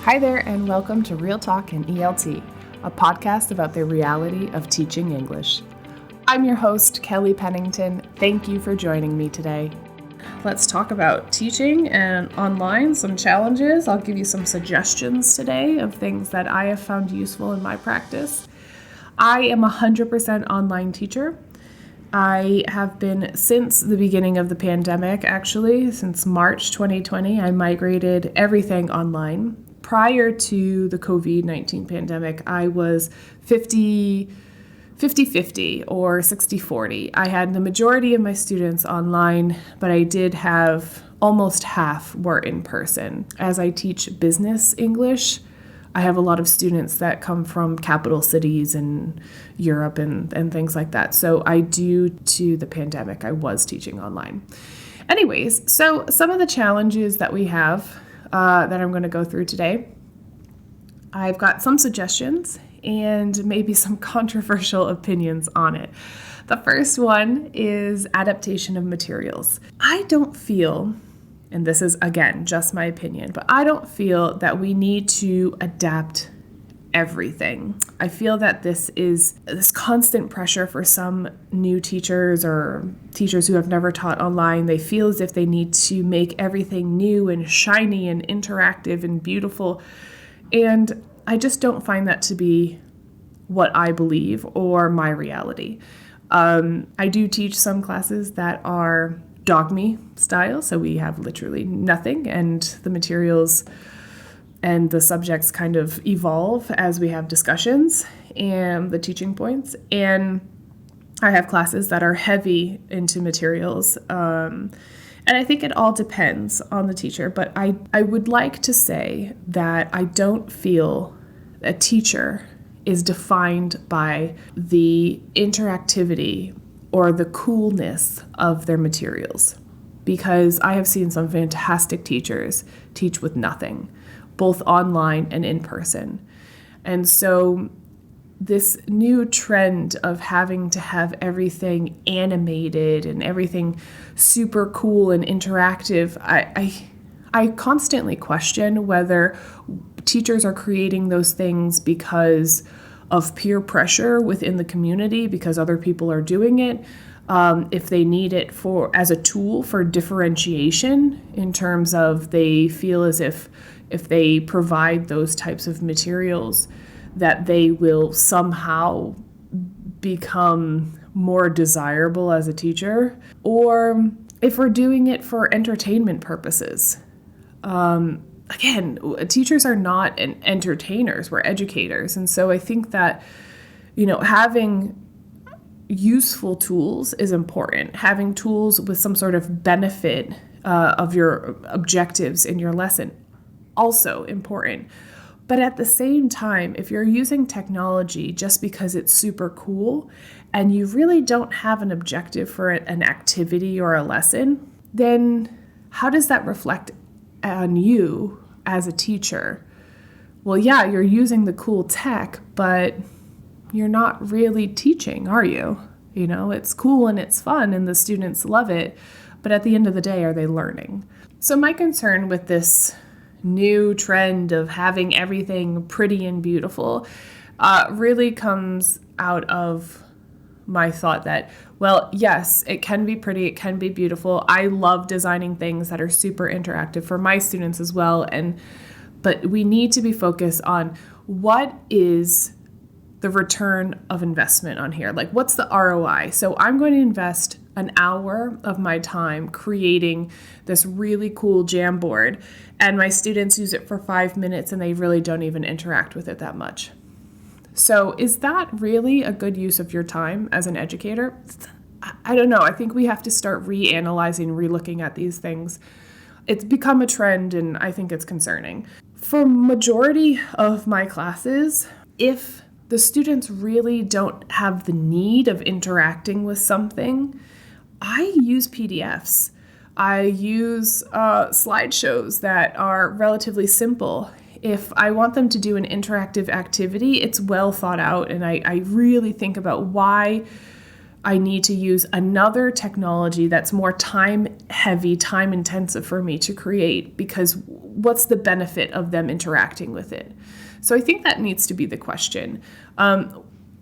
Hi there, and welcome to Real Talk in ELT, a podcast about the reality of teaching English. I'm your host, Kelly Pennington. Thank you for joining me today. Let's talk about teaching and online, some challenges. I'll give you some suggestions today of things that I have found useful in my practice. I am a 100% online teacher. I have been since the beginning of the pandemic, actually, since March 2020, I migrated everything online. Prior to the COVID-19 pandemic, I was 50-50 or 60-40. I had the majority of my students online, but I did have almost half were in person. As I teach business English, I have a lot of students that come from capital cities in Europe and things like that. So due to the pandemic, I was teaching online. Anyways, so some of the challenges that we have that I'm going to go through today. I've got some suggestions and maybe some controversial opinions on it. The first one is adaptation of materials. I don't feel, and this is again just my opinion, but I don't feel that we need to adapt everything. I feel that this is this constant pressure for some new teachers or teachers who have never taught online. They feel as if they need to make everything new and shiny and interactive and beautiful. And I just don't find that to be what I believe or my reality. I do teach some classes that are dogme style, so we have literally nothing, and the materials and the subjects kind of evolve as we have discussions and the teaching points. And I have classes that are heavy into materials. And I think it all depends on the teacher. But I would like to say that I don't feel a teacher is defined by the interactivity or the coolness of their materials. Because I have seen some fantastic teachers teach with nothing, both online and in person. And so this new trend of having to have everything animated and everything super cool and interactive, I constantly question whether teachers are creating those things because of peer pressure within the community, because other people are doing it, if they need it as a tool for differentiation in terms of they feel as if they provide those types of materials that they will somehow become more desirable as a teacher, or if we're doing it for entertainment purposes. Again, teachers are not entertainers, we're educators. And so I think that, having useful tools is important. Having tools with some sort of benefit of your objectives in your lesson, also important. But at the same time, if you're using technology just because it's super cool and you really don't have an objective for an activity or a lesson, then how does that reflect on you as a teacher? Well, yeah, you're using the cool tech, but you're not really teaching, are you? It's cool and it's fun and the students love it, but at the end of the day, are they learning? So my concern with this new trend of having everything pretty and beautiful really comes out of my thought that, well, yes, it can be pretty, it can be beautiful. I love designing things that are super interactive for my students as well. But we need to be focused on what is the return of investment on here. Like, what's the ROI? So I'm going to invest an hour of my time creating this really cool Jamboard, and my students use it for 5 minutes and they really don't even interact with it that much. So is that really a good use of your time as an educator? I don't know. I think we have to start reanalyzing, relooking at these things. It's become a trend and I think it's concerning. For majority of my classes, if the students really don't have the need of interacting with something, I use PDFs. I use slideshows that are relatively simple. If I want them to do an interactive activity, it's well thought out, and I really think about why I need to use another technology that's more time heavy, time intensive for me to create, because what's the benefit of them interacting with it? So I think that needs to be the question.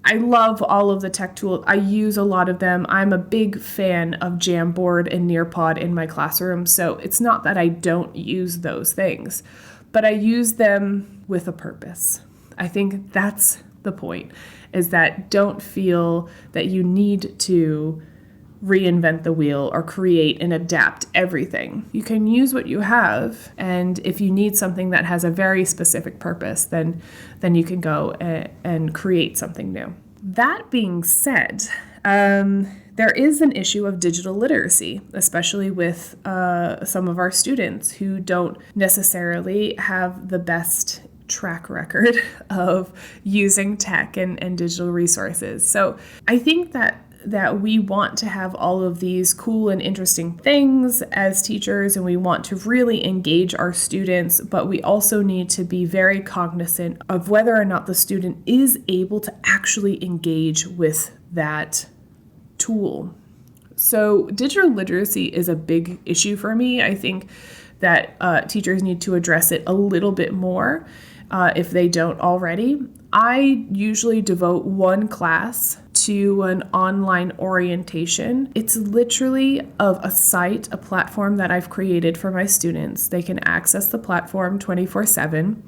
I love all of the tech tools. I use a lot of them. I'm a big fan of Jamboard and Nearpod in my classroom, so it's not that I don't use those things, but I use them with a purpose. I think that's the point, is that don't feel that you need to reinvent the wheel or create and adapt everything. You can use what you have, and if you need something that has a very specific purpose, then you can go and create something new. That being said, there is an issue of digital literacy, especially with some of our students who don't necessarily have the best track record of using tech and digital resources. So I think that we want to have all of these cool and interesting things as teachers, and we want to really engage our students, but we also need to be very cognizant of whether or not the student is able to actually engage with that tool. So digital literacy is a big issue for me. I think that teachers need to address it a little bit more if they don't already. I usually devote one class to an online orientation. It's literally of a site, a platform that I've created for my students. They can access the platform 24/7.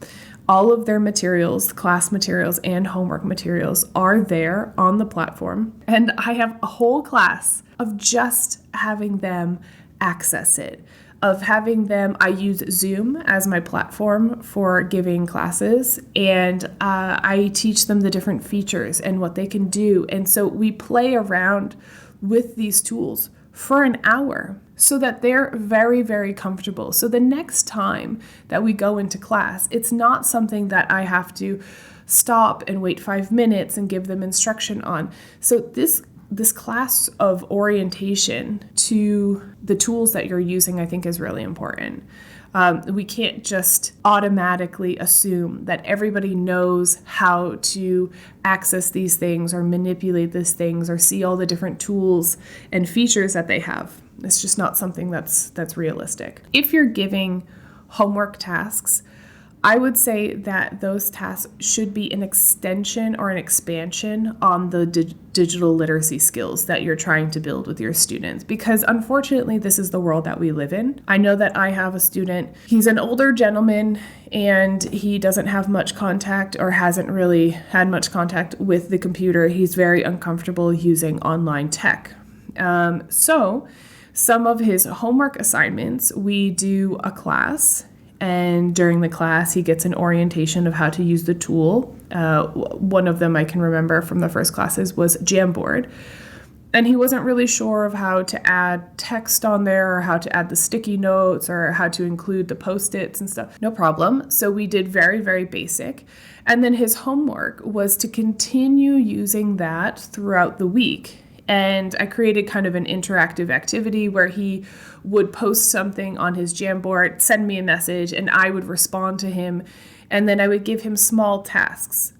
All of their materials, class materials and homework materials, are there on the platform. And I have a whole class of just having them access it. I use Zoom as my platform for giving classes, and I teach them the different features and what they can do. And so we play around with these tools for an hour so that they're very, very comfortable. So the next time that we go into class, it's not something that I have to stop and wait 5 minutes and give them instruction on. So this class of orientation to the tools that you're using, I think, is really important. We can't just automatically assume that everybody knows how to access these things or manipulate these things or see all the different tools and features that they have. It's just not something that's realistic. If you're giving homework tasks, I would say that those tasks should be an extension or an expansion on the digital literacy skills that you're trying to build with your students, because unfortunately, this is the world that we live in. I know that I have a student, he's an older gentleman, and he doesn't have much contact or hasn't really had much contact with the computer. He's very uncomfortable using online tech. So some of his homework assignments, we do a class. And during the class, he gets an orientation of how to use the tool. One of them I can remember from the first classes was Jamboard. And he wasn't really sure of how to add text on there or how to add the sticky notes or how to include the Post-its and stuff. No problem. So we did very, very basic. And then his homework was to continue using that throughout the week. And I created kind of an interactive activity where he would post something on his Jamboard, send me a message, and I would respond to him. And then I would give him small tasks.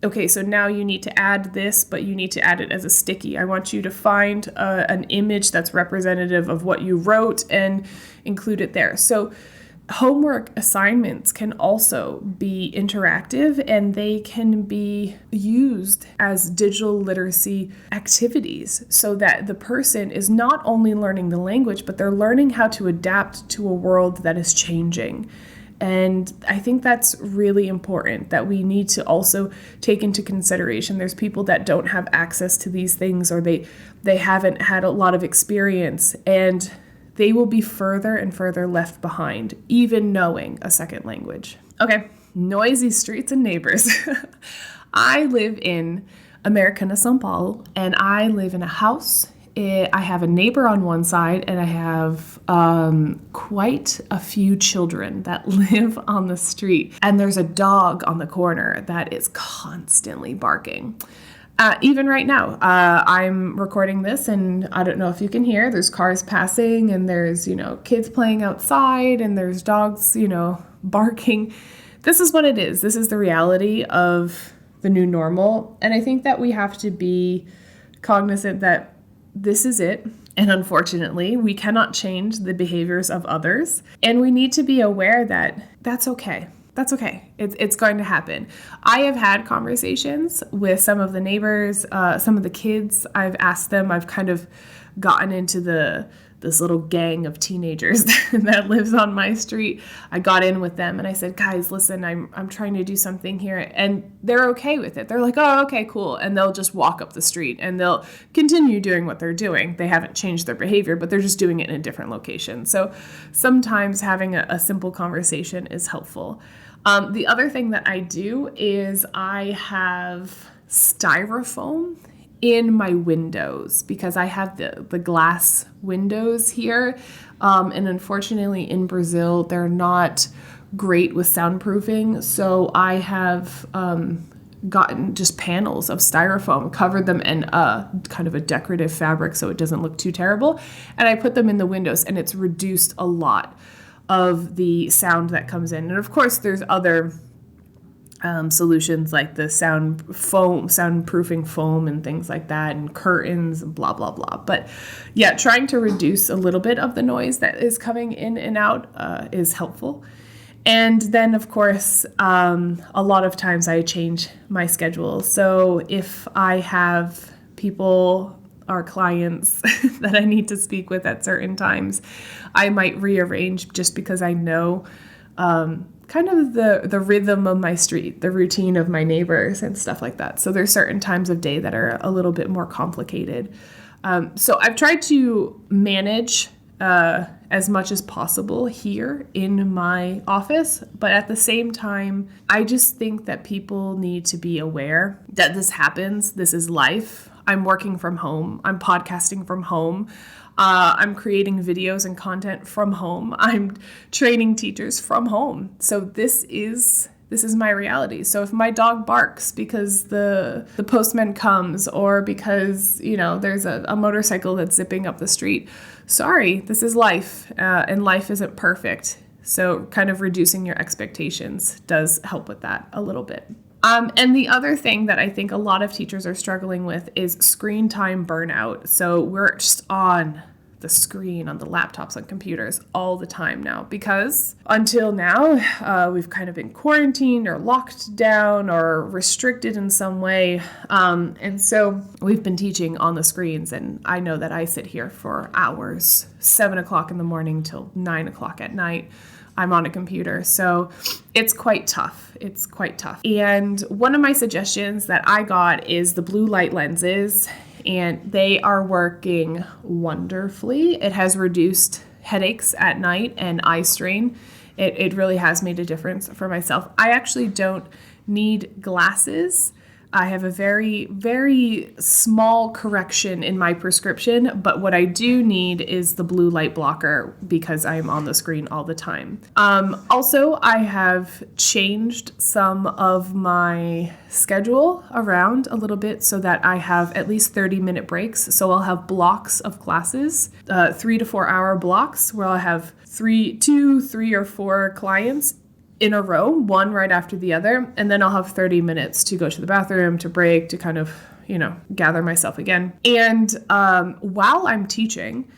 Okay, so now you need to add this, but you need to add it as a sticky. I want you to find an image that's representative of what you wrote and include it there. So homework assignments can also be interactive, and they can be used as digital literacy activities so that the person is not only learning the language, but they're learning how to adapt to a world that is changing. And I think that's really important, that we need to also take into consideration. There's people that don't have access to these things, or they haven't had a lot of experience, and they will be further and further left behind, even knowing a second language. Okay, noisy streets and neighbors. I live in Americana, São Paulo, and I live in a house. I have a neighbor on one side, and I have quite a few children that live on the street. And there's a dog on the corner that is constantly barking. Even right now, I'm recording this, and I don't know if you can hear, there's cars passing, and there's, kids playing outside, and there's dogs, barking. This is what it is. This is the reality of the new normal. And I think that we have to be cognizant that this is it. And unfortunately, we cannot change the behaviors of others. And we need to be aware that that's okay. That's okay. It's going to happen. I have had conversations with some of the neighbors, some of the kids. I've asked them, I've kind of gotten into this little gang of teenagers that lives on my street. I got in with them and I said, guys, listen, I'm trying to do something here. And they're okay with it. They're like, oh, okay, cool. And they'll just walk up the street and they'll continue doing what they're doing. They haven't changed their behavior, but they're just doing it in a different location. So sometimes having a simple conversation is helpful. The other thing that I do is I have styrofoam in my windows because I have the glass windows here. And unfortunately in Brazil, they're not great with soundproofing. So I have gotten just panels of styrofoam, covered them in kind of a decorative fabric so it doesn't look too terrible. And I put them in the windows and it's reduced a lot of the sound that comes in. And of course, there's other solutions like the soundproofing foam and things like that, and curtains and blah, blah, blah. But yeah, trying to reduce a little bit of the noise that is coming in and out is helpful. And then, of course, a lot of times I change my schedule. So if I have people or clients that I need to speak with at certain times, I might rearrange just because I know kind of the rhythm of my street, the routine of my neighbors and stuff like that. So there's certain times of day that are a little bit more complicated. So I've tried to manage as much as possible here in my office, but at the same time, I just think that people need to be aware that this happens. This is life. I'm working from home. I'm podcasting from home. I'm creating videos and content from home. I'm training teachers from home. So this is my reality. So if my dog barks because the postman comes, or because, there's a motorcycle that's zipping up the street, sorry, this is life, and life isn't perfect. So kind of reducing your expectations does help with that a little bit. And the other thing that I think a lot of teachers are struggling with is screen time burnout. So we're just on the screen, on the laptops, on computers all the time now, because until now, we've kind of been quarantined or locked down or restricted in some way. And so we've been teaching on the screens, and I know that I sit here for hours, 7 o'clock in the morning till 9 o'clock at night. I'm on a computer, so it's quite tough. And one of my suggestions that I got is the blue light lenses, and they are working wonderfully. It has reduced headaches at night and eye strain. It really has made a difference for myself. I actually don't need glasses. I have a very, very small correction in my prescription, but what I do need is the blue light blocker because I'm on the screen all the time. Also, I have changed some of my schedule around a little bit so that I have at least 30-minute breaks. So I'll have blocks of classes, 3 to 4 hour blocks where I'll have 3 or 4 clients in a row, one right after the other, and then I'll have 30 minutes to go to the bathroom, to break, to kind of, gather myself again. And while I'm teaching,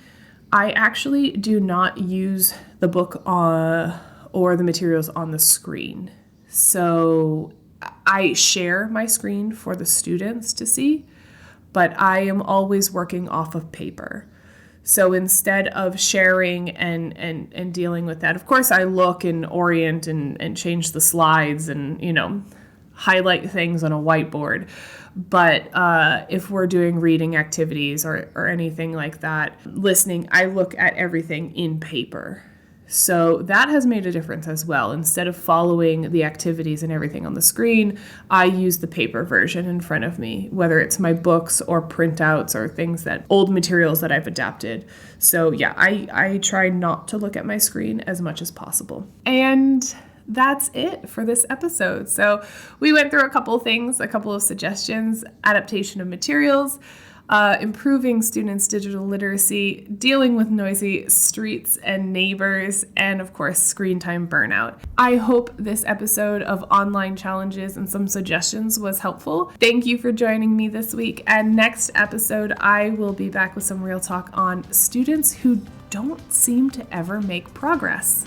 I actually do not use the book or the materials on the screen. So I share my screen for the students to see, but I am always working off of paper. So instead of sharing and dealing with that, of course, I look and orient and change the slides and, highlight things on a whiteboard. But if we're doing reading activities or anything like that, listening, I look at everything in paper. So that has made a difference as well. Instead of following the activities and everything on the screen, I use the paper version in front of me, whether it's my books or printouts or old materials that I've adapted. So yeah, I try not to look at my screen as much as possible. And that's it for this episode. So we went through a couple of things, a couple of suggestions, adaptation of materials. improving students' digital literacy, dealing with noisy streets and neighbors, and of course, screen time burnout. I hope this episode of online challenges and some suggestions was helpful. Thank you for joining me this week. And next episode, I will be back with some real talk on students who don't seem to ever make progress.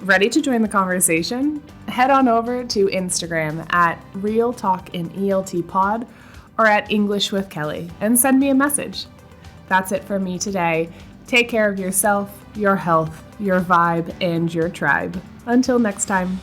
Ready to join the conversation? Head on over to Instagram at Real Talk in ELT Pod or at English with Kelly and send me a message. That's it for me today. Take care of yourself, your health, your vibe, and your tribe. Until next time.